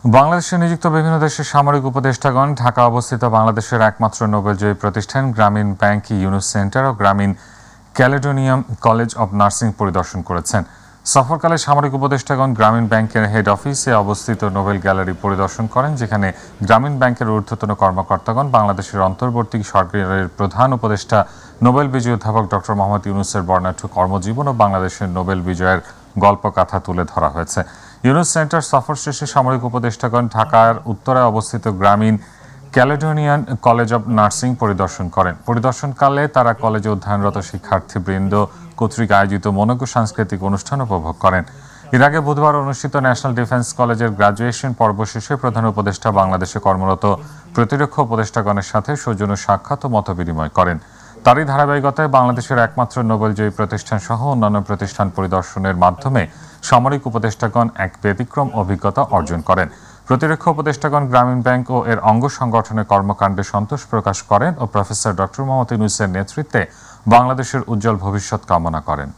বাংলাদেশে নিযুক্ত বিভিন্ন দেশের সামরিক উপদেষ্টাগণ ঢাকা অবস্থিত বাংলাদেশের একমাত্র নোবেলজয়ী প্রতিষ্ঠান গ্রামীণ ব্যাংক ইউনুস সেন্টার ও গ্রামীণ ক্যালেডোনিয়াম কলেজ অব নার্সিং পরিদর্শন করেছেন। সফরকালে সামরিক উপদেষ্টাগণ গ্রামীণ ব্যাংকের হেড অফিসে অবস্থিত নোবেল গ্যালারি পরিদর্শন করেন, যেখানে গ্রামীণ ব্যাংকের ঊর্ধ্বতন কর্মকর্তাগণ বাংলাদেশের অন্তর্বর্তী সরকারের প্রধান উপদেষ্টা নোবেল বিজয়ী অধ্যাপক ডক্টর মোহাম্মদ ইউনুসের বর্ণাঢ্য কর্মজীবন ও বাংলাদেশের নোবেল বিজয়ের গল্পকাথা তুলে ধরা হয়েছে। ইউনুস সেন্টার সফর শেষে সামরিক উপদেষ্টাগণ ঢাকার উত্তরায় অবস্থিত গ্রামীণ ক্যালেডোনিয়ান কলেজ অব নার্সিং পরিদর্শন করেন। পরিদর্শনকালে তারা কলেজে অধ্যয়নরত শিক্ষার্থীবৃন্দ কর্তৃক আয়োজিত মনোজ্ঞ সাংস্কৃতিক অনুষ্ঠান উপভোগ করেন। এর আগে বুধবার অনুষ্ঠিত ন্যাশনাল ডিফেন্স কলেজের গ্রাজুয়েশন পর্ব শেষে প্রধান উপদেষ্টা বাংলাদেশে কর্মরত প্রতিরক্ষা উপদেষ্টাগণের সাথে সৌজন্য সাক্ষাৎ ও মতবিনিময় করেন। তারই ধারাবাহিকতায় বাংলাদেশের একমাত্র নোবেলজয়ী প্রতিষ্ঠান সহ অন্যান্য প্রতিষ্ঠান পরিদর্শনের মাধ্যমে সামরিক উপদেষ্টাগণ এক ব্যতিক্রম অভিজ্ঞতা অর্জন করেন। প্রতিরক্ষা উপদেষ্টাগণ গ্রামীণ ব্যাংক ও এর অঙ্গ সংগঠনের কর্মকাণ্ডে সন্তোষ প্রকাশ করেন ও প্রফেসর ডক্টর মোহাম্মদ ইউনুসের নেতৃত্বে বাংলাদেশের উজ্জ্বল ভবিষ্যৎ কামনা করেন।